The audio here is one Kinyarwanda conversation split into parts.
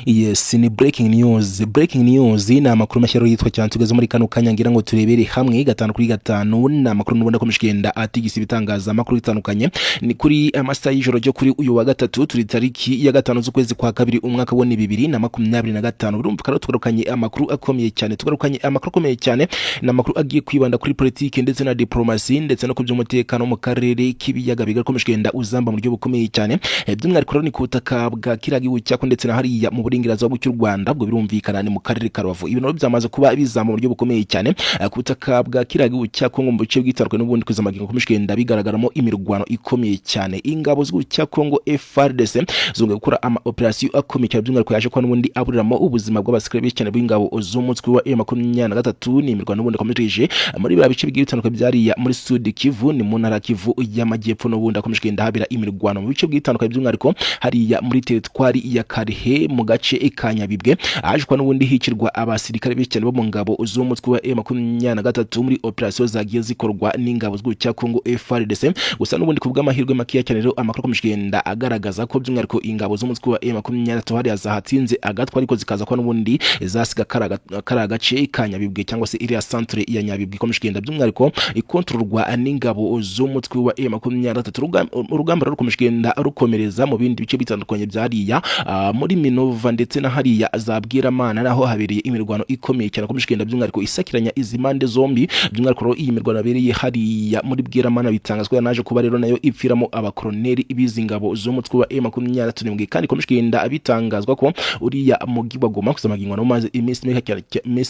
Yes, ni breaking news. Breaking news ni amakuru mashyaro yitwa cyane tugeze muri kano kanya ngira ngo turebere hamwe gatanu kuri gatanu. Ni amakuru nubona ko mishikenda atigisi bitangaza amakuru bitandukanye. Ni kuri amasa y'ijoro ryo kuri uyu wa gatatu turi tariki ya gatanu z'ukwezi kwa kabiri umwaka wa 2025. Urumva tugarukanye amakuru akomeye cyane. Tugarukanye amakuru akomeye cyane na amakuru agiye kwibanda kuri politiki ndetse na diplomasi ndetse no kuby'umutekano mu karere k'ibiyaga bigari ko mishikenda uzamba mu buryo bukomeye cyane. By'umwihariko ni kutaka bwa kiragiwe cyako ndetse na hariya mu Burengerazuba bw'u Rwanda bwo birumvikana ni mu karere ka Rubavu. Ibintu byamaze kuba bizama mu buryo bukomeye cyane kutaka bwa kiragiwe cyako mu bice bw'itarwe n'ubundi kuzamagingo kumishikenda bigaragaramo imirwano ikomeye cyane. Ingabo z'u Kongo FARDC zonge gukora ama operation akomeye cyane by'umwihariko yaje kwa n'ubundi aburiramo ubuzima bw'abasirikare cyane bw'ingabo z'umutwe wa M23. Ni imirwano n'ubundi kometeje muri bya bice bw'itandukanye byariya muri Sud Kivu ni mu ntara Kivu y'amajyepfo n'ubundi akomishikenda habira imirwano mu bice bw'itandukanye by'umwihariko hariya muri teritwari ya Karehe mu gace Kanyabibwe ajwa n'ubundi hikirwa abasirikare b'cyane bo mu ngabo z'umutwe wa M23 muri operation zagiye zikorwa n'ingabo z'u Kongo FARDC. Gusa n'ubundi kubwa amahirwe makiya cyane rero amakuru komishikenda agaragaza ko by'umwihariko ingabo z'umutwe wa M23 hariya zahatsinze agatwa ariko zikaza kwa n'ubundi zasiga kara gace Kanyabibwe cyangwa se iriya centre ya Nyabibwe komishikenda by'umwihariko ikontrolwa n'ingabo z'umutwe wa M23. Urugamba rwo komishikenda rukomereza mu bindi bice bitandukanye byariya muri Minova ndetse na hariya Zabwiramana naho habereye imirwano ikomeye cyane komishikenda by'umwihariko isakiranya izi mande zombi. By'umwihariko iyi mirwano abereye hariya muri Bwiramana bitangazwa naje kuba rero nayo ipfiramo abakoloneli bizingabo z'umutwe wa M23 kandi komishikenda bitangazwa ko uriya mugi wa Goma kuzamagingwa no maze iminsi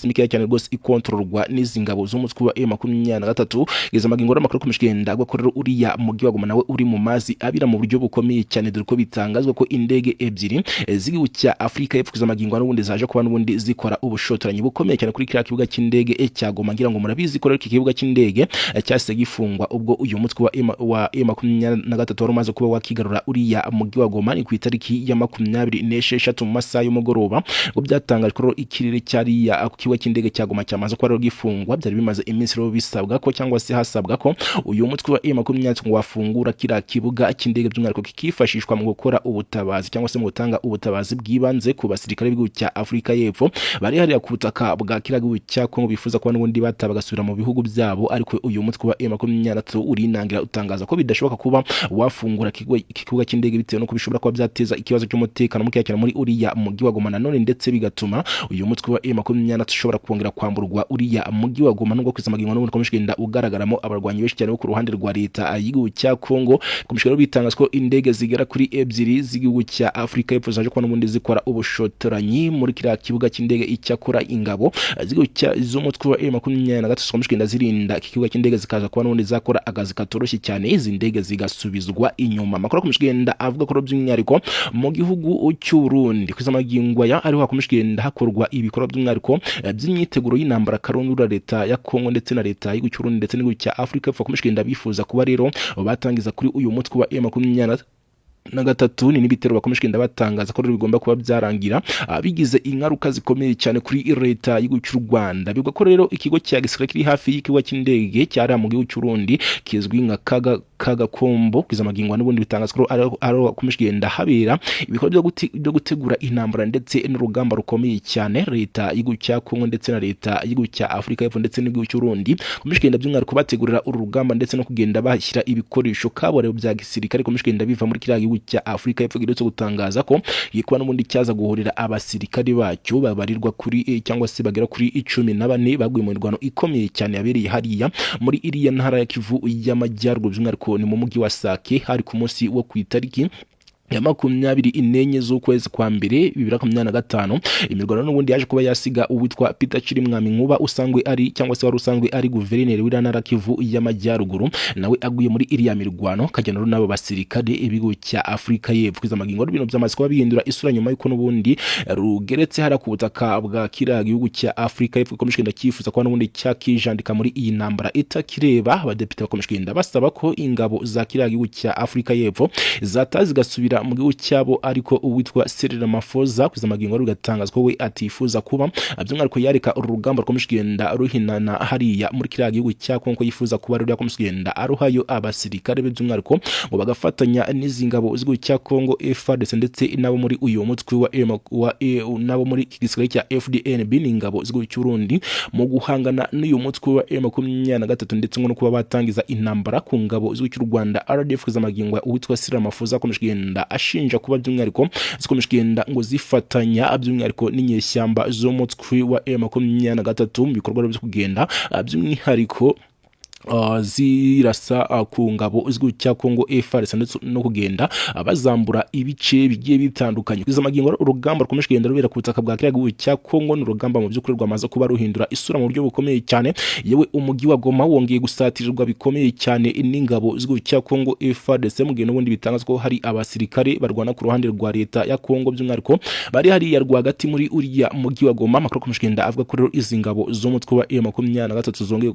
mike cyane rwose ikontrolwa n'izingabo z'umutwe wa M23. Izamagingo n'amakuru komishikenda gwakorera uriya mugi wa Goma nawe uri mu mazi abira mu buryo bukomeye cyane dore ko bitangazwa ko indege ebyiri z'igihugu cya Afrika y'Epfo kuzamagingwa n'ubundi zaje kuba n'ubundi zikora ubushotoranyi bukomeye cyane kuri kiriya kibuga cy'indege cya Goma. Ngira ngo murabizi ko iki kibuga cy'indege cyase gifungwa ubwo uyu mutwe wa M23 wari umaze kuba wakigarura uriya mugi wa Goma ni ku itariki ya 26 mu masaha y'umugoroba ngo byatangajwe ko ikirere cyariya ku kibuga cy'indege cya Goma cyamaze kuba gifungwa. Byari bimaze iminsi rero bisabwa ko cyangwa se hasabwa ko uyu mutwe wa M23 ngo wafungura kiriya kibuga cy'indege by'umwihariko kikifashishwa mu gukora ubutabazi cyangwa se mu gutanga ubutabazi bw'ibanze ku basirikare b'igihugu cya Afrika y'Epfo bari hariya ku butaka bwa kiragiwe cya Kongo bifuza ko n'ubundi batabagasubira mu bihugu byabo. Ariko uyu mutwe wa M23 urinangira utangaza ko bidashoboka kuba wafungura ikibuga cy'indege bitewe no kubishobora kuba byateza ikibazo cy'umutekano muke cyane muri uriya mugi wa Goma nanone ndetse bigatuma uyu mutwe wa M23 ushobora kongera kwamburwa uriya mugi wa Goma nubwo kwizamaginwa n'ubundi komishikenda ugaragaramo abarwanyi benshi cyane bo ku ruhande rwa leta y'igihugu cya Kongo. Komishikenda bitangaza ko indege zigera kuri ebyiri z'igihugu cya Afrika y'Epfo zaje kwa n'ubundi zikora ubushotoranyi muri kiriya kibuga cy'indege icyakora ingabo z'umutwe wa M23 komishikenda zirinda ikibuga cy'indege zikaza kwa n'ubundi zakora akazi katoroshye cyane izi ndege zigasubizwa inyuma. Makuru komishikenda avuga ko by'umwihariko mu gihugu cy'u Burundi kwizamagingwa ya ariho komishikenda hakorwa ibikorwa by'umwihariko by'imyiteguro y'intambara karundura leta ya Kongo ndetse na leta y'igihugu cy'u Burundi ndetse n'igihugu cya Afrika y'Epfo komishikenda bifuza kuba rero batangiza kuri uyu mutwe wa M23 ni n'ibitero bakomishikenda batangaza ko bigomba kuba byarangira bigize ingaruka zikomeye cyane kuri leta y'igihugu cy'u Rwanda. Bigwa ko rero ikigo cya gisirikare kiri hafi y'ikigo cy'indege cyari mu gihugu cy'u Burundi kizwi nka Kagakombo kwizamagingwa n'ubundi bitangazwa ko ari bakomishikenda habera ibikorwa byo gutegura intambara ndetse n'urugamba rukomeye cyane leta y'igihugu cya Kongo ndetse na leta y'igihugu cya Afrika y'Epfo ndetse n'igihugu cy'u Burundi. Komishikenda by'umwihariko bategurira uru rugamba ndetse no kugenda bashyira ibikoresho kaborero bya gisirikare komishikenda biva muri kiriya cya Afrika y'Epfo gidutse gutangaza ko yikwa n'ubundi cyaza guhurira abasirikare bacyo babarirwa kuri cyangwa se bagera kuri 14 baguye mu mirwano ikomeye cyane yabereye hariya muri iriya ntara ya Kivu y'amajyaruguru by'umwihariko ni mu mujyi wa Sake hari ku munsi wo ku itariki ya 24 z'ukwezi kwa mbere 2025. Imirwano n'ubundi yaje kuba yasiga uwitwa Peter Chirimwami Nkuba usangwe ari cyangwa se wari usangwe ari guverineri w'intara Kivu y'amajyaruguru nawe aguye muri iriya mirwano kajyana n'abo basirikare ibigo cya Afrika y'Epfo kwizamagingo n'ibintu by'amazi kuba bihindura isura nyuma y'uko n'ubundi rugeretse hara ku butaka bwa kiriya gihugu cya Afrika y'Epfo komishikenda cyifuza ko n'ubundi cyakijandika muri iyi ntambara itakireba. Abadepite bakomishikenda basaba ko ingabo za kiriya gihugu cya Afrika y'Epfo zatazi gasubira kwinjira mu gihugu cyabo ariko uwitwa Cyril Ramaphosa kwiza magingo rugatangazwa we atifuza kuba by'umwihariko yareka urugamba rwakomeje kugenda ruhinana hariya muri kiriya gihugu cya Kongo yifuza kuba rero yakomeje kugenda aruhayo abasirikare be by'umwihariko ngo bagafatanya n'izingabo z'igihugu cya Kongo FARDC ndetse nabo muri uyu mutwe nabo muri igisirikare cya FDNB n'ingabo z'igihugu cy'u Burundi mu guhangana n'uyu mutwe wa M23 ndetse no kuba batangiza intambara ku ngabo z'igihugu cy'u Rwanda RDF kwiza magingo uwitwa Cyril Ramaphosa akomeje kugenda ashinja kuba by'umwihariko zikomeje kugenda ngo zifatanya by'umwihariko n'inyeshyamba zo mutwe wa M23 mu bikorwa byo kugenda by'umwihariko zirasa ku ngabo z'igihugu cya Kongo FARDC ndetse no kugenda bazambura ibice bigiye bitandukanye kwiza magingo urugamba rukomeje kugenda rubera ku butaka bwa kiriya gihugu cya Kongo n'urugamba mu by'ukuri rwamaze kuba ruhindura isura mu buryo bukomeye cyane yewe umujyi wa Goma wongeye gusatirirwa bikomeye cyane n'ingabo z'igihugu cya Kongo FARDC mu gihe n'ubundi bitangazwa ko hari abasirikare barwana ku ruhande rwa leta ya Kongo by'umwihariko bari hariya rwagati muri uriya mujyi wa Goma makuru akomeje kugenda avuga ko rero izi ngabo zo mutwe wa M23 zongeye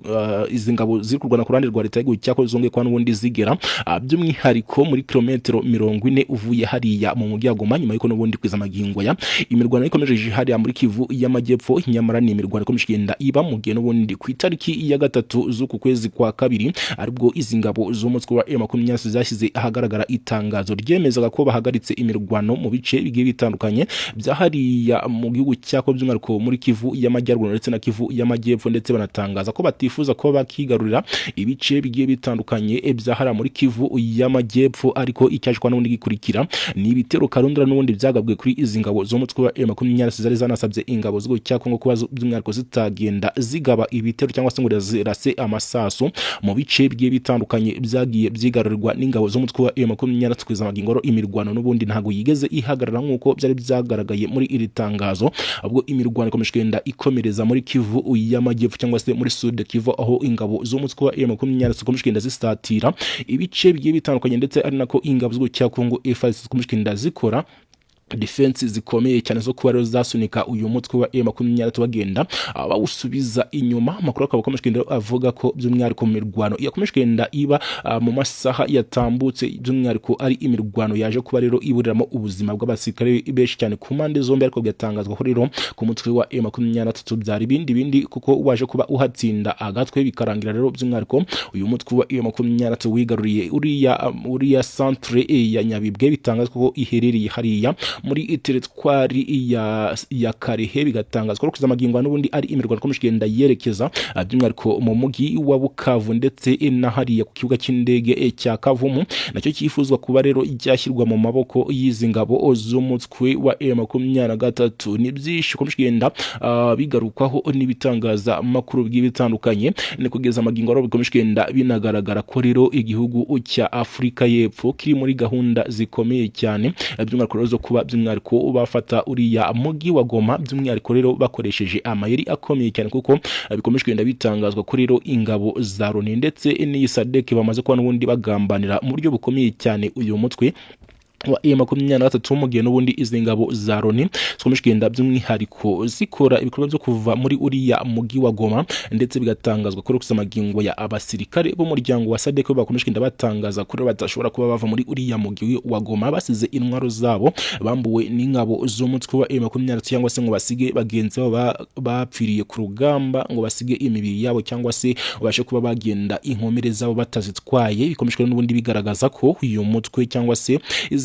izi ngabo kurwana ku ruhande rwa leta y'igihugu cyako zongeye kwa n'ubundi zigera by'umwihariko muri kilometero 40 uvuye hariya mu mujyi wa Goma nyuma y'uko n'ubundi kwiza magingo ya imirwano ikomeje hariya muri Kivu y'amajyepfo nyamara ni imirwano ikomeje kugenda iba mu gihe n'ubundi ku itariki ya 3 z'uku kwezi kwa kabiri aribwo izi ngabo z'umutwe wa M23 zashyize ahagaragara itangazo ryemezaga ko bahagaritse imirwano mu bice bigiye bitandukanye bya hariya mu gihugu cyako by'umwihariko muri Kivu y'amajyaruguru ndetse na Kivu y'amajyepfo ndetse banatangaza ko batifuza ko bakigarurira ibice bigiye bitandukanye byahara muri Kivu y'amajyepfo ariko icyashwa n'ubundi gikurikira ni ibitero karundura n'ubundi byagabwe kuri izi ngabo zo mutwe wa M23 zari zanasabye ingabo z'igihugu cya Kongo kuba by'umwihariko zitagenda zigaba ibitero cyangwa se ngo zirase amasaso mu bice bigiye bitandukanye byagiye byigarurirwa n'ingabo zo mutwe wa M23 kwiza magingo imirwano n'ubundi ntago yigeze ihagarara nk'uko byari byagaragaye muri iri tangazo ahubwo imirwano ikomeje kugenda ikomereza muri Kivu y'amajyepfo cyangwa se muri Sud Kivu aho ingabo zo mutwe wa M23 zikomeje kugenda zisatira ibice bigiye bitandukanye ndetse ari nako ingabo z'igihugu cya Kongo FARDC zikomeje kugenda zikora defense zikomeye cyane zo kuba rero zasunika uyu mutwe wa M23 bagenda bawusubiza inyuma makuru akaba akomeje kugenda avuga ko by'umwihariko mu mirwano yakomeje kugenda iba mu masaha yatambutse by'umwihariko ari imirwano yaje kuba rero iburiramo ubuzima bw'abasirikare benshi cyane ku mpande zombi ariko byatangazwa ko rero ku mutwe wa M23 byari bindi kuko waje kuba uhatsinda agatwe bikarangira rero by'umwihariko uyu mutwe wa M23 wigaruriye uriya centre ya Nyabibwe bitangazwa ko iherereye hariya muri teritwari ya Karehe bigatangazwa ko kuzamagingo n'ubundi ari imirwano ikomeje kugenda yerekeza by'umwihariko mu mujyi wa Bukavu ndetse na hariya ku kibuga cy'indege cya Kavumu nacyo cyifuzwa kuba rero icyashyirwa mu maboko y'izi ngabo z'umutwe wa M23 ni byinshi ikomeje kugenda bigarukwaho n'ibitangaza makuru bitandukanye ni kugeza amagingo aro bikomeje kugenda binagaragara ko rero igihugu cya Afrika y'Epfo kiri muri gahunda zikomeye cyane by'umwihariko zo kuba by'umwihariko bafata uriya mujyi wa Goma by'umwihariko rero bakoresheje amayeri akomeye cyane kuko bikomeje kugenda bitangazwa ko rero ingabo za Loni ndetse n'iyi SADC bamaze kuba n'ubundi bagambanira mu buryo bukomeye cyane uyu mutwe wa M23 mu gihe n'ubundi izi ngabo za Loni zikomeje kugenda by'umwihariko zikora ibikorwa byo kuva muri uriya mujyi wa Goma ndetse bigatangazwa ko rukuza magingo ya abasirikare bo muryango wa SADC bakomeje kugenda batangaza ko batashobora kuba bava muri uriya mujyi wa Goma basize intwaro zabo bambuwe n'ingabo z'umutwe wa M23 cyangwa se ngo basige bagenzi babo bapfiriye ku rugamba ngo basige imibiri yabo cyangwa se bashe kuba bagenda inkomere zabo batazitwaye bikomeje n'ubundi bigaragaza ko uyu mutwe cyangwa se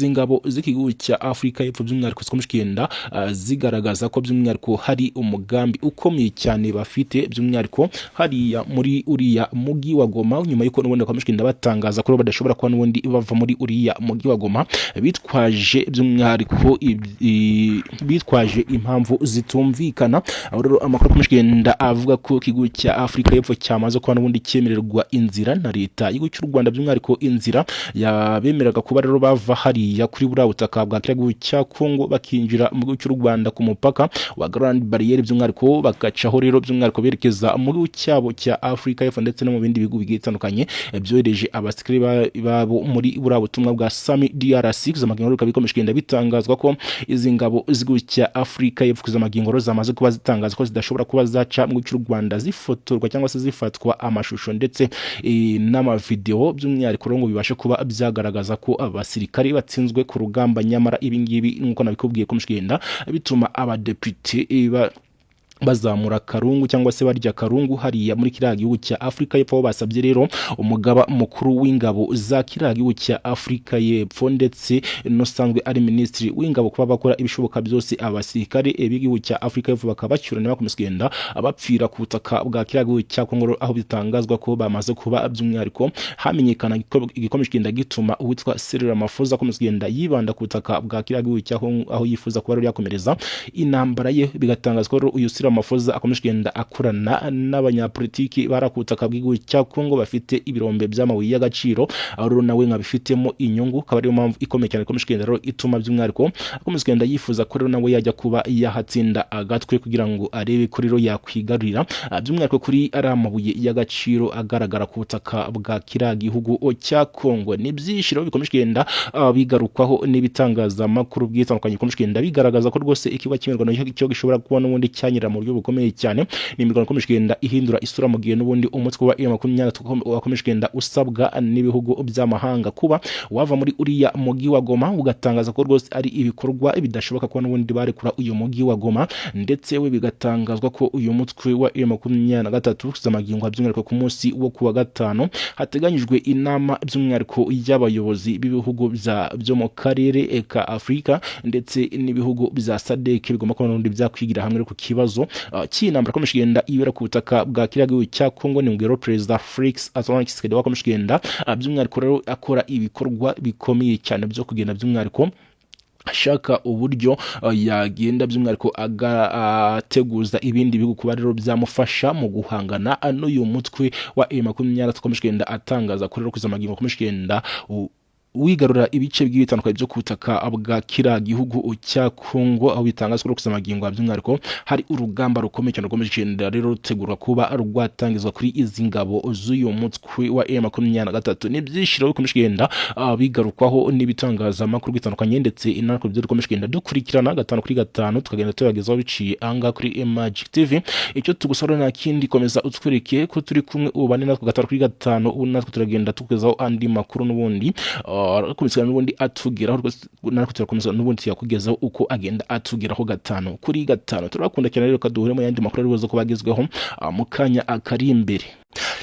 ingabo z'igihugu cya Afrika y'Epfo by'umwihariko zikomeje kugenda zigaragaza ko by'umwihariko hari umugambi ukomeye cyane bafite by'umwihariko hariya muri uriya mujyi wa Goma nyuma y'uko n'ubundi bakomeje kugenda batangaza ko badashobora kuba n'ubundi bava muri uriya mujyi wa Goma bitwaje by'umwihariko bitwaje impamvu zitumvikana aho rero amakuru akomeje kugenda avuga ko igihugu cya Afrika y'Epfo cyamaze kuba n'ubundi cyemererwa inzira na leta y'igihugu cy'u Rwanda by'umwihariko inzira yabemeraga kuba rero bava hari ya kuri buriya butaka bwa kiriya gihugu cya Kongo bakinjira mu gihugu cy'u Rwanda ku mupaka wa Grand Barriere by'umwihariko bagacaho rero by'umwihariko berekeza mu gihugu cyabo cya Afrika y'Epfo ndetse no mu bindi bihugu bigiye bitandukanye byohereje abasikari babo muri buriya butumwa bwa Sami DRC kuzamagingo bikomeje kugenda bitangazwa ko izi ngabo z'igihugu cya Afrika y'Epfo kuzamagingo zamaze kuba zitangaza ko zidashobora kuba zaca mu gihugu cy'u Rwanda zifotorwa cyangwa se zifatwa amashusho ndetse n'amavideo by'umwihariko ngo bibashe kuba byagaragaza ko abasirikare batsinze batsinzwe ku rugamba, nyamara ibingibi nkuko nabikubwiye ko mushigenda bituma abadepite bazamura karungu cyangwa se barya karungu hariya muri kiriya gihugu cya Afrika y'Epfo. Basabye rero umugaba mukuru w'ingabo za kiriya gihugu cya Afrika y'Epfo ndetse n'usanzwe ari ministri w'ingabo kuba bakora ibishoboka byose abasirikare b'igihugu cya Afrika y'Epfo bakabacyurana bakomesigenda abapfira ku butaka bwa kiriya gihugu cya Kongo, aho bitangazwa ko bamaze kuba by'umwihariko hamenyekana igikomeje kugenda gituma uwitwa Cyril Ramaphosa akomesigenda yibanda ku butaka bwa kiriya gihugu cya Kongo, aho yifuza kuba rero yakomereza intambara ye. Bigatangazwa ko uyu Ramaphosa akomeje kugenda akorana n'abanyapolitiki barakutaka bw'igihugu cya Kongo bafite ibirombe by'amabuye y'agaciro, aho rero nawe nkabifitemo inyungu, akaba ariyo mpamvu ikomeye cyane akomeje kugenda rero ituma by'umwihariko akomeje kugenda yifuza ko rero nawe yajya kuba yahatsinda agatwe kugira ngo arebe ko rero yakwigarurira by'umwihariko kuri ari amabuye y'agaciro agaragara ku butaka bwa kiriya gihugu cya Kongo. Ni byinshi rero bikomeje kugenda bigarukwaho n'ibitangazamakuru byitandukanye, bikomeje kugenda bigaragaza ko rwose ikiba kimerwa n'icyo gishobora kuba n'ubundi cyanyira mu buryo bukomeye cyane. Ni imirwano ikomeje kugenda ihindura isura mu gihe n'ubundi umutwe wa M23 wakomeje kugenda usabwa n'ibihugu by'amahanga kuba wava muri uriya mugi wa Goma, ugatangaza ko rwose ari ibikorwa bidashoboka ko n'ubundi barekura uyu mugi wa Goma, ndetse we bigatangazwa ko uyu mutwe wa M23 zamagingo by'umwihariko ku munsi wo kuwa gatanu hateganyijwe inama by'umwihariko y'abayobozi b'ibihugu byo mu karere ka Afrika ndetse n'ibihugu bya SADC bigomba kuba n'ubundi byakwigira hamwe ku kibazo cy'intambara ikomeje kugenda ibera ku butaka bwa kiriya gihugu cya Kongo. Ni ngero Perezida Felix Antoine Tshisekedi wakomeje kugenda by'umwihariko rero akora ibikorwa bikomeye cyane byo kugenda by'umwihariko ashaka uburyo yagenda by'umwihariko agateguza ibindi bihugu kuba rero byamufasha mu guhangana n'uyu mutwe wa M23 akomeje kugenda atangaza ko rero kuzamagingo akomeje kugenda wigarura ibice by'ibitandukanye byo kutaka bwa kiriya gihugu cya Kongo, aho bitangazwa ko kusamagingo by'umwihariko hari urugamba rukomeye cyane rukomeje kugenda rero rutegurwa kuba rwatangizwa kuri izi ngabo z'uyu mutwe wa M23. Ni byinshi rero bikomeje kugenda bigarukwaho n'ibitangazamakuru bitandukanye ndetse inariko byo dukomeje kugenda dukurikirana gatanu kuri gatanu tukagenda tubagezaho biciye anga kuri Magic TV. Icyo tugusora nta kindi, komeza utwereke ko turi kumwe ubane natwe gatanu kuri gatanu, ubu natwe turagenda tukugezaho andi makuru n'ubundi kumisana n'ubundi atugeraho natwe turakomeza n'ubundi yakugezaho uko agenda atugeraho gatanu kuri gatanu. Turabakunda cyane rero kaduhure mu yandi makuru arizo ko bagezweho mu kanya akari imbere.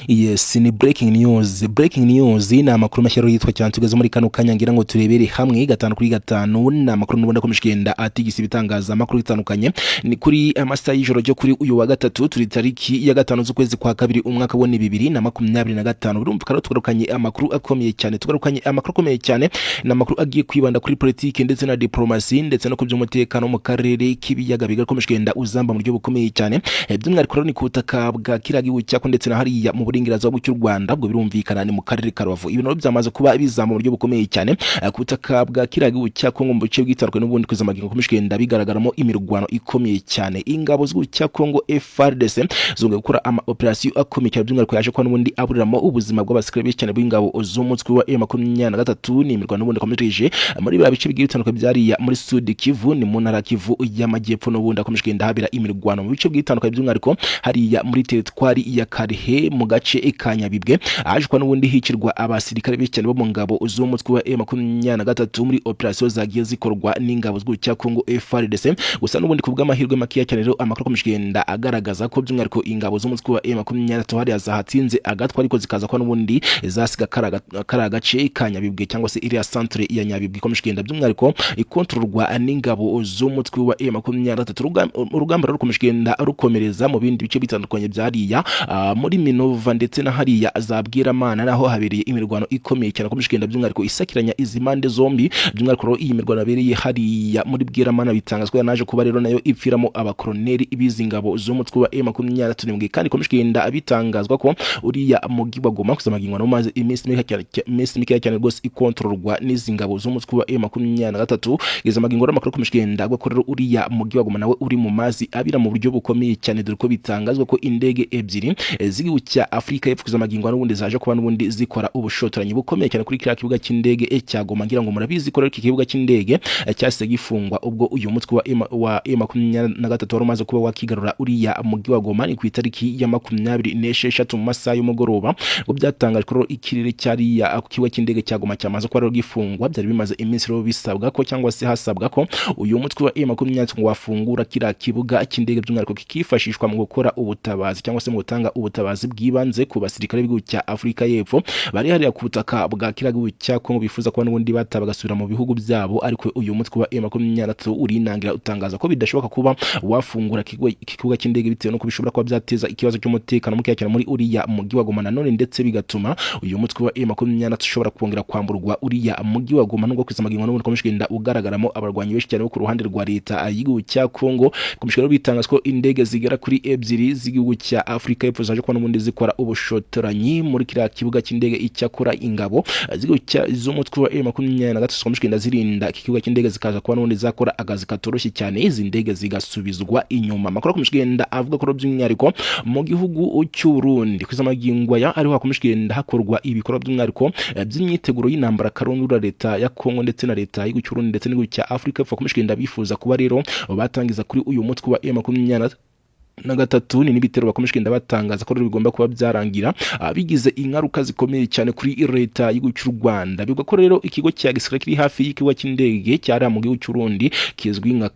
Yes, ni breaking news. Breaking news ni amakuru mashyaro yitwa cyane tugeze muri kano kanya ngira ngo turebere hamwe gatanu kuri gatanu. Ni amakuru n'ubundi akomeje kugenda atigisa ibitangaza amakuru bitandukanye. Ni kuri amasaha y'ijoro ryo kuri uyu wa gatatu turi tariki ya gatanu z'ukwezi kwa kabiri umwaka wa 2025. Urumva karo tugarukanye amakuru akomeye cyane, tugarukanye amakuru akomeye cyane n'amakuru agiye kwibanda kuri politiki ndetse na diplomasi ndetse no kuby'umutekano mu karere k'ibiyaga bigari akomeje kugenda uzamba mu buryo bukomeye cyane. By'umwihariko ni ku butaka bwa kiriya gihugu cyako ndetse na hari mu burengerazuba bw'u Rwanda, bwo birumvikana ni mu karere ka Rubavu. Ibintu byamaze kuba bizama mu buryo bukomeye cyane ku butaka bwa kiriya gihugu cya Kongo mu bice bwitandukanye n'ubundi kuzamagingo akomeje kugenda bigaragaramo imirwano ikomeye cyane. Ingabo z'u cya Kongo FARDC zonge gukora ama operation akomeye cyane by'umwihariko yaje kwa n'ubundi aburiramo ubuzima bw'abasirikare benshi cyane bw'ingabo z'umutwe wa M23. Ni imirwano n'ubundi akomeje muri ba bice bwitandukanye byariya muri Sud Kivu, ni mu ntara Kivu y'amajyepfo n'ubundi akomeje kugenda habera imirwano mu bice bwitandukanye by'umwihariko hariya muri teritwari ya Karehe mu gace Kanyabibwe, aje kwa n'ubundi hikirwa abasirikare benshi cyane bo mu ngabo z'umutwe wa M23 muri operation zagiye zikorwa n'ingabo z'u cya Kongo FARDC. Gusa n'ubundi kubwa amahirwe makiya cyane rero amakuru akomeje kugenda agaragaza ko by'umwihariko ingabo z'umutwe wa M23 hari zahatsinze agatwa ariko zikaza kwa n'ubundi zasiga kara gace Kanyabibwe cyangwa se iriya centre ya Nyabibwe ikomeje kugenda by'umwihariko ikontrolwa n'ingabo z'umutwe wa M23. Urugamba rukomeje kugenda rukomereza mu bindi bice bitandukanye byariya muri Minova ndetse na hariya Zabwiramana naho habereye imirwano ikomeye cyane akomeje kugenda by'umwihariko isakiranya izi mande zombi. By'umwihariko iyi mirwano yabereye hariya muri Bwiramana bitangazwa naje kuba rero nayo ipfiramo abakoloneli bizingabo z'umutwe wa M23 kandi ikomeje kugenda bitangazwa ko uriya mugi wa Goma kuzamagingo no maze iminsi mike cyane rwose ikontrolwa n'izingabo z'umutwe wa M23. Izamagingo amakuru akomeje kugenda gukorera uriya mugi wa Goma nawe uri mu mazi abira mu buryo bukomeye cyane, dore ko bitangazwa ko indege ebyiri z'igihugu cya Afrika y'Epfo kuza magingo n'ubundi zaje kuba n'ubundi zikora ubushotoranyi bukomeye cyane kuri kiriya kibuga cy'indege cya Goma. Ngira ngo murabizi ko iki kibuga cy'indege cyase gifungwa ubwo uyu mutwe wa M23 wari umaze kuba wakigarura uriya mugi wa Goma ni ku itariki ya 26 mu masaha y'umugoroba. Ngo byatangajwe ko ikirere cyariya ku kibuga cy'indege cya Goma cyamaze kuba gifungwa. Byari bimaze iminsi rero bisabwa ko cyangwa se hasabwa ko uyu mutwe wa M23 ngo wafungura kiriya kibuga cy'indege by'umwihariko kikifashishwa mu gukora ubutabazi cyangwa se mu gutanga ubutabazi bw'ibanze ku basirikare b'igihugu cya Afrika y'Epfo bari hariya ku butaka bwa kiriya gihugu cya Kongo bifuza ko n'ubundi batabagasubira mu bihugu byabo. Ariko uyu mutwe wa M23 urinangira utangaza ko bidashoboka kuba wafungura ikibuga cy'indege bitewe nuko bishobora kuba byateza ikibazo cy'umutekano muke cyane muri uriya mugi wa Goma. Nanone ndetse bigatuma uyu mutwe wa M23 ushobora kongera kwamburwa uriya mugi wa Goma nubwo kwiza magingo n'ubundi komishigenda ugaragaramo abarwanyi benshi cyane ku ruhande rwa leta y'igihugu cya Kongo. Komishigero bitangaza ko indege zigera kuri ebyiri z'igihugu cya Afrika y'Epfo zaje kuba n'ubundi zikora ubushotoranyi muri kiriya kibuga cy'indege icyakora ingabo z'umutwe wa M23 komishigenda zirinda iki kibuga cy'indege zikaza kuba n'ubundi zakora akazi katoroshye cyane izi ndege zigasubizwa inyuma. Makuru komishigenda avuga ko by'umwihariko mu gihugu cy'u Burundi kwiza magingo ya ariho komishigenda hakorwa ibikorwa by'umwihariko by'imyiteguro y'intambara karundura leta ya Kongo ndetse na leta y'igihugu cy'u Burundi ndetse n'igihugu cya Afrika y'Epfo komishigenda bifuza kuba rero batangiza kuri uyu mutwe wa M23 ni n'ibitero bakomishigenda batangaza ko bigomba kuba byarangira bigize ingaruka zikomeye cyane kuri leta y'igihugu cy'u Rwanda. Bivuga ko rero ikigo cya gisirikare kiri hafi y'ikigo cy'indege cyari mu gihugu cy'u Burundi kizwi nka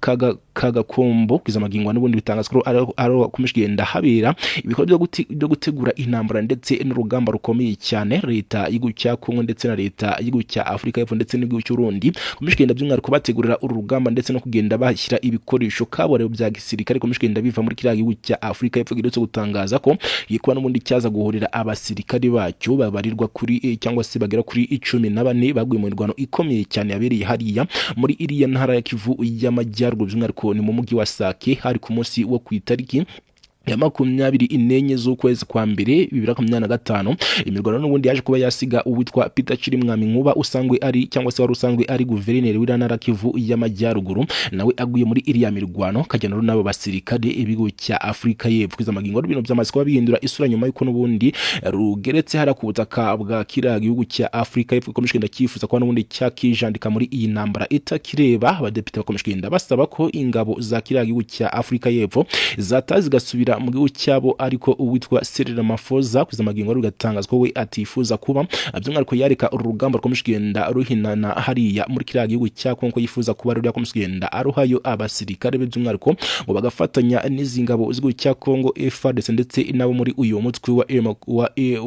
Kagakombo kwiza magingo n'ubundi bitangaza ko ari komishigenda habera ibikorwa byo gutegura intambara ndetse n'urugamba rukomeye cyane leta y'igihugu cya Kongo ndetse na leta y'igihugu cya Afrika y'Epfo ndetse n'igihugu cy'u Burundi. Komishigenda by'umwihariko bategurira uru rugamba ndetse no kugenda bashyira ibikoresho kaborero bya gisirikare. Komishigenda biva muri kiriya gihugu cya Afrika y'Epfo gidutse gutangaza ko yikuba n'ubundi cyaza guhurira abasirikare bacyo babarirwa kuri cyangwa se bagera kuri 14 baguye mu mirwano ikomeye cyane yabereye hariya muri iriya ntara ya Kivu y'Amajyaruguru by'umwihariko ni mu mujyi wa Sake hari ku munsi wo ku itariki ya 24 z'ukwezi kwa mbere 2025. Imirwano n'ubundi yaje kuba yasiga uwitwa Peter Chirimwami Nkuba usangwe ari cyangwa se wari usangwe ari guverineri w'intara Kivu y'Amajyaruguru nawe aguye muri iriya mirwano kajyana n'abo basirikare ibigo cya Afrika y'Epfo kwiza magingo n'ibintu byamaze kuba bihindura isura nyuma y'uko n'ubundi rugeretse hara ku butaka bwa kiriya gihugu cya Afrika y'Epfo komishigenda cyifuza ko n'ubundi cyakijandika muri iyi ntambara itakireba. Abadepite bakomishigenda basaba ko ingabo za kiriya gihugu cya Afrika y'Epfo zatazigasubira mu gihugu cyabo. Ariko uwitwa Cyril Ramaphosa kwiza magingo rugatangazwa ko we atifuza kuba by'umwihariko yareka urugamba rw'komishigenda ruhinana hariya muri kiriya gihugu cya Kongo. Yifuza kuba rero komishigenda aruhayo abasirikare by'umwihariko ngo bagafatanya n'izi ngabo z'igihugu cya Kongo FARDC ndetse nabo muri uyu mutwe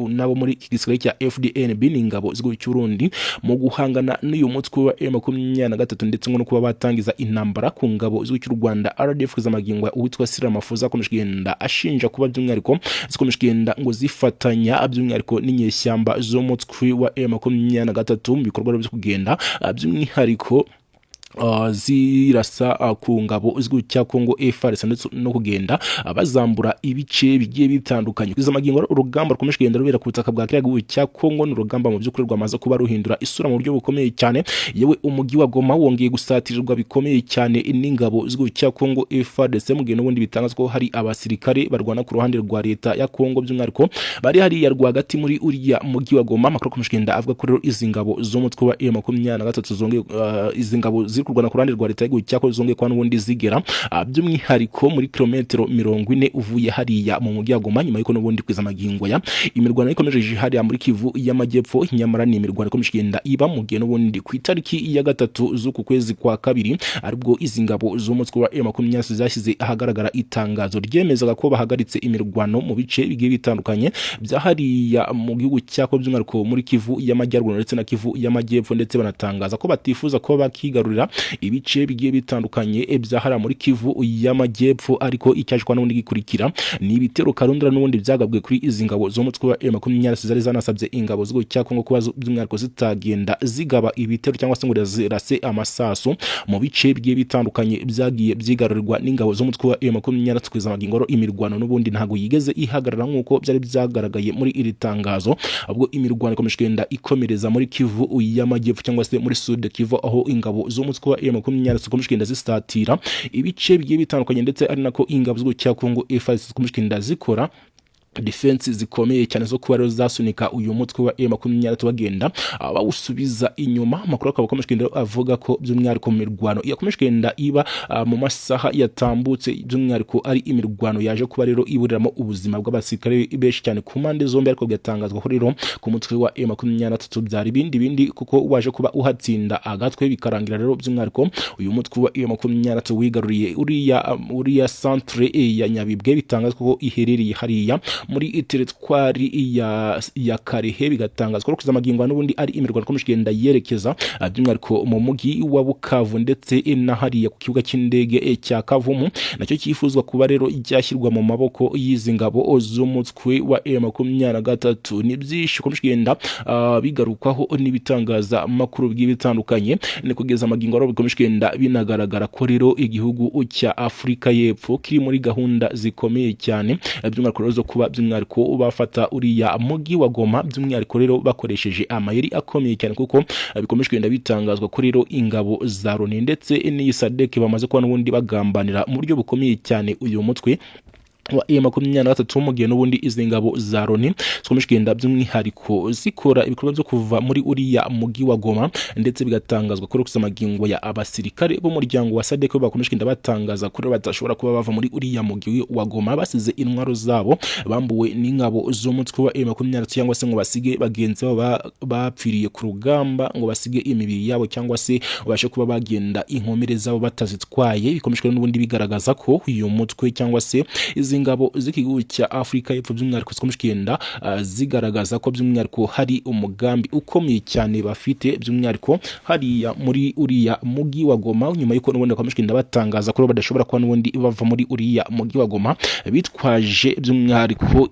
nabo muri igisirikare cya FDNB n'ingabo z'igihugu cy'u Burundi mu guhangana n'uyu mutwe wa M23 ndetse no kuba batangiza intambara ku ngabo z'igihugu cy'u Rwanda RDF kwiza magingo uwitwa Cyril Ramaphosa komishigenda ashinja kuba by'umwihariko zikomishigenda ngo zifatanya by'umwihariko n'inyeshyamba zo mutwe wa M23 mu bikorwa byo kugenda by'umwihariko zirasa ku ngabo z'igihugu cya Kongo FARDC no kugenda bazambura ibice bigiye bitandukanye. Kwiza magingo urugamba rukomeshigenda rubera ku butaka bwa kiriya gihugu cya Kongo n'urugamba mu by'ukuri rwamaze kuba ruhindura isura mu buryo bukomeye cyane. Yewe umujyi wa Goma wongeye gusatirirwa bikomeye cyane n'ingabo z'igihugu cya Kongo FARDC mu gihe n'ubundi bitangazwa ko hari abasirikare barwana ku ruhande rwa leta ya Kongo by'umwihariko bari hari ya rwagati muri uriya mujyi wa Goma. Amakuru komeshigenda avuga ko rero izi ngabo z'umutwe wa M23 zongeye izi ngabo kurwana ku ruhande rwa leta y'igihugu cya zongeye kwa n'ubundi zigera by'umwihariko muri kilometero 40 uvuye hariya mu mujyi wa Goma nyuma y'uko n'ubundi kwiza magingo ya imirwano ikomeje hariya muri Kivu y'Amajyepfo. Nyamara ni imirwano ikomeje iba mu gihe n'ubundi ku itariki ya 3 z'uku kwezi kwa kabiri aribwo izi ngabo z'umutwe wa M23 zashyize ahagaragara itangazo ryemezaga ko bahagaritse imirwano mu bice bigiye bitandukanye bya hariya mu gihugu cya by'umwihariko muri Kivu y'Amajyaruguru ndetse na Kivu y'Amajyepfo ndetse banatangaza ko batifuza ko bakigarurira ibice bigiye bitandukanye byahara muri Kivu y'Amajyepfo. Ariko icyashwa n'ubundi gikurikira ni ibitero karundura n'ubundi byagabwe kuri izi ngabo zo mutwe wa M23 zari zanasabye ingabo z'igihugu cya Kongo kuba by'umwihariko zitagenda zigaba ibitero cyangwa se ngo zirase amasasu mu bice bigiye bitandukanye byagiye byigarurirwa n'ingabo zo mutwe wa M23 kwiza magingo imirwano n'ubundi ntago yigeze ihagarara nk'uko byari byagaragaye muri iri tangazo. Ubwo imirwano ikomeje ikomereza muri Kivu y'Amajyepfo cyangwa se muri Sud Kivu aho ingabo zo mutwe wa M23 zikomeje zisatira ibice bigiye bitandukanye ndetse ari nako ingabo z'igihugu cya Kongo FARDC zikomeje zikora defense zikomeye cyane zo kuba rero zasunika uyu mutwe wa M23 bagenda bawusubiza inyuma. Amakuru akaba akomeje kugenda avuga ko by'umwihariko mu mirwano yakomeje kugenda iba mu masaha yatambutse, by'umwihariko ari imirwano yaje kuba rero iburiramo ubuzima bw'abasirikare benshi cyane ku mpande zombi, ariko gatangazwa ko rero ku mutwe wa M23 byari bindi kuko waje kuba uhatsinda agatwe bikarangira rero by'umwihariko uyu mutwe wa M23 wigaruriye uriya centre ya Nyabibwe, bitangazwa ko iherereye hariya muri teritwari ya Karehe, bigatangazwa ko kuza amagingo n'ubundi ari imirwano ikomeje kugenda yerekeza by'umwihariko mu mugi wa Bukavu ndetse na hariya ku kibuga cy'indege cya Kavumu, nacyo cyifuzwa kuba rero icyashyirwa mu maboko y'izi ngabo z'umutwe wa M23. Ni byinshi ikomeje kugenda bigarukwaho n'ibitangaza amakuru bitandukanye, ni kugeza amagingo rero bikomeje kugenda binagaragara ko rero igihugu cya Afrika y'Epfo kiri muri gahunda zikomeye cyane, by'umwihariko rero zo kuba by'umwihariko bafata uriya mugi wa Goma, by'umwihariko rero bakoresheje amayeri akomeye cyane, kuko bikomeje kugenda bitangazwa ko rero ingabo za Loni ndetse n'iyi SADC bamaze kuba n'ubundi bagambanira mu buryo bukomeye cyane uyu mutwe wa M23 mu gihe n'ubundi izi ngabo za Loni zikomeje kugenda by'umwihariko zikora ibikorwa byo kuva muri uriya mugi wa Goma, ndetse bigatangazwa ko kuza amagingo ya abasirikare b'umuryango wa SADC bakomeje kugenda batangaza ko batashobora kuba bava muri uriya mugi wa Goma basize intwaro zabo, bambuwe n'ingabo z'umutwe wa M23, cyangwa se ngo basige bagenzi babo bapfiriye ku rugamba, ngo basige imibiri yabo, cyangwa se bashe kuba bagenda inkomere zabo batazitwaye. Bikomeje n'ubundi bigaragaza ko uyu mutwe cyangwa se izi ngabo z'igihugu cya Afrika y'Epfo by'umwihariko zikomeje kugenda zigaragaza ko by'umwihariko hari umugambi ukomeye cyane bafite, by'umwihariko hariya muri uriya mugi wa Goma, nyuma y'uko n'ubundi bakomeje kugenda batangaza ko badashobora kuba n'ubundi bava muri uriya mugi wa Goma bitwaje by'umwihariko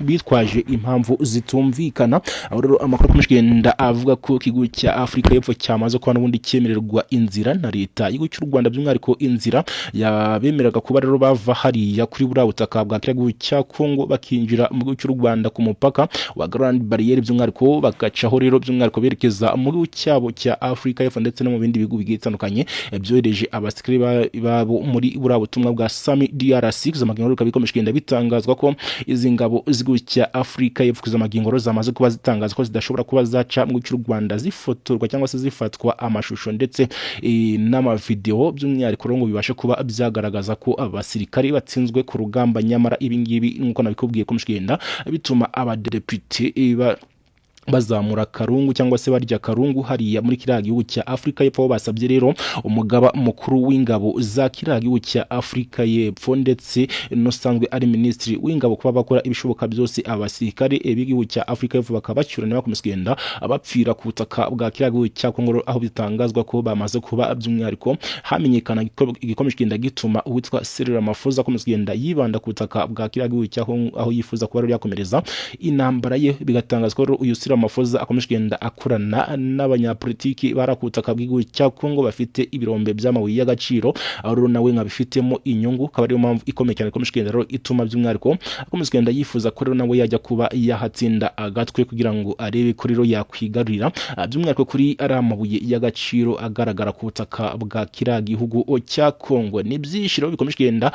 bitwaje impamvu zitumvikana. Aho rero amakuru akomeje kugenda avuga ko igihugu cya Afrika y'Epfo cyamaze kuba n'ubundi cyemererwa inzira na leta y'igihugu cy'u Rwanda, by'umwihariko inzira yabemeraga kuba rero bava hariya kuri buriya butaka bwa kiriya cya Kongo bakinjira mu gihugu cy'u Rwanda ku mupaka wa Grand Barriere, by'umwihariko bagacaho rero by'umwihariko berekeza mu gihugu cyabo cya Afrika y'Epfo ndetse no mu bindi bihugu bigiye bitandukanye byohereje abasirikare babo muri buriya butumwa bwa Sami DRC. Zamagingo rero bikomeje kugenda bitangazwa ko izi ngabo z'igihugu cya Afrika y'Epfo zamagingo rero zamaze kuba zitangaza ko zidashobora kuba zaca mu gihugu cy'u Rwanda zifotorwa cyangwa se zifatwa amashusho ndetse n'amavideo, by'umwihariko rero ngo bibashe kuba byagaragaza ko abasirikare batsinzwe ku rugamba. Nyamara ibingibi nkuko nabikubwiye ko mushigenda bituma abadepite bazamura karungu cyangwa se barya karungu hariya muri kiriya gihugu cya Afrika y'Epfo. Basabye rero umugaba mukuru w'ingabo za kiriya gihugu cya Afrika y'Epfo ndetse n'usanzwe ari minisitiri w'ingabo kuba bakora ibishoboka byose abasirikare b'igihugu cya Afrika y'Epfo bakabacyurana bakomeje abapfira ku butaka bwa kiriya gihugu cya Kongo, aho bitangazwa ko bamaze kuba by'umwihariko hamenyekana igikomeje kugenda gituma uwitwa Cyril Ramaphosa akomeje kugenda yibanda ku butaka bwa kiriya gihugu cya Kongo, aho yifuza kuba rero yakomereza intambara ye. Bigatangazwa ko uyu Cyril Ramaphosa akomeje kugenda akorana n'abanyapolitiki barakutaka bw'igihugu cya Kongo bafite ibirombe by'amabuye y'agaciro, aho rero nawe nkabifitemo inyungu, akaba ariyo mpamvu ikomeye cyane ikomeje kugenda rero ituma by'umwihariko akomeje kugenda yifuza ko rero nawe yajya kuba yahatsinda agatwe kugira ngo arebe ko rero yakwigarurira by'umwihariko kuri ari amabuye y'agaciro agaragara ku butaka bwa kiriya gihugu cya Kongo. Ni byinshi rero bikomeje kugenda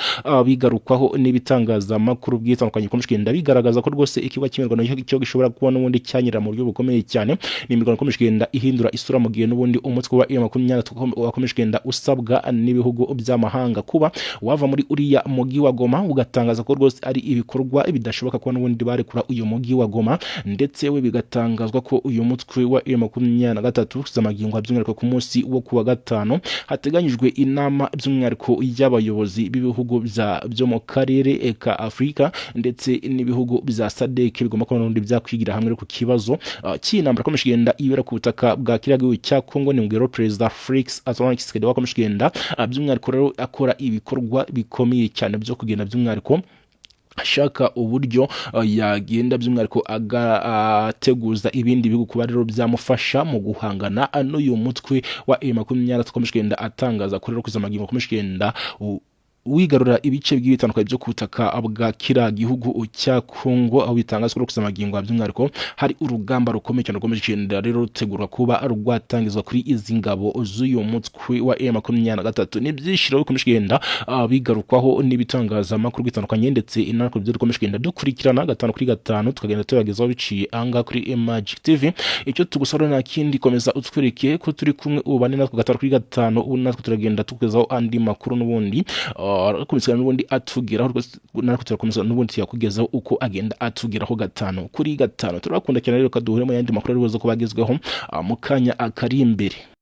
bigarukwaho n'ibitangazamakuru byitandukanye, bikomeje kugenda bigaragaza ko rwose ikiba kimerwa cyo gishobora kuba n'ubundi cyanyira mu buryo bukomeye cyane. Ni imirwano ikomeje kugenda ihindura isura mu gihe n'ubundi umutwe wa M23 wakomeje kugenda usabwa n'ibihugu by'amahanga kuba wava muri uriya mugi wa Goma, ugatangaza ko rwose ari ibikorwa bidashoboka kuba n'ubundi barekura uyu mugi wa Goma, ndetse we bigatangazwa ko uyu mutwe wa M23 zamagingo by'umwihariko ku munsi wo kuwa gatano hateganyijwe inama by'umwihariko y'abayobozi b'ibihugu byo mu karere ka Afrika ndetse n'ibihugu bya SADC bigomba kuba n'ubundi byakwigira hamwe ku kibazo cy'intambara ikomeje kugenda ibera ku butaka bwa kiriya gihugu cya Kongo. Ni ngero Perezida Felix Antoine Tshisekedi wakomeje kugenda by'umwihariko rero akora ibikorwa bikomeye cyane byo kugenda by'umwihariko ashaka uburyo yagenda by'umwihariko ateguza ibindi bihugu kuba rero byamufasha mu guhangana n'uyu mutwe wa M23 akomeje kugenda atangaza ko rero kuzamagingo akomeje kugenda wigarura ibice by'ibitandukanye byo kutaka bwa kira gihugu cya Kongo, aho bitangazwa ko kuzamagingo by'umwihariko hari urugamba rukomeye cyane rwo genda rero rutegurwa kuba rwatangizwa kuri izi ngabo z'uyu mutwe wa M23. Ni byishiro bikomeje kugenda bigarukwaho n'ibitangaza makuru bitandukanye, ndetse inariko byo dukomeje kugenda dukurikirana gatanu kuri gatanu tukagenda tubagezaho biciye anga kuri Magic TV. Icyo tugusaba nta kindi, komeza utwereke ko turi kumwe ubane natwe gatanu kuri gatanu, ubu natwe turagenda tukugezaho andi makuru n'ubundi kumisa n'ubundi atugeraho, natwe turakomeza n'ubundi yakugezaho uko agenda atugeraho gatanu kuri gatanu. Turabakunda cyane rero, kaduhure mu yandi makuru arizo ko bagezweho mu kanya akari imbere.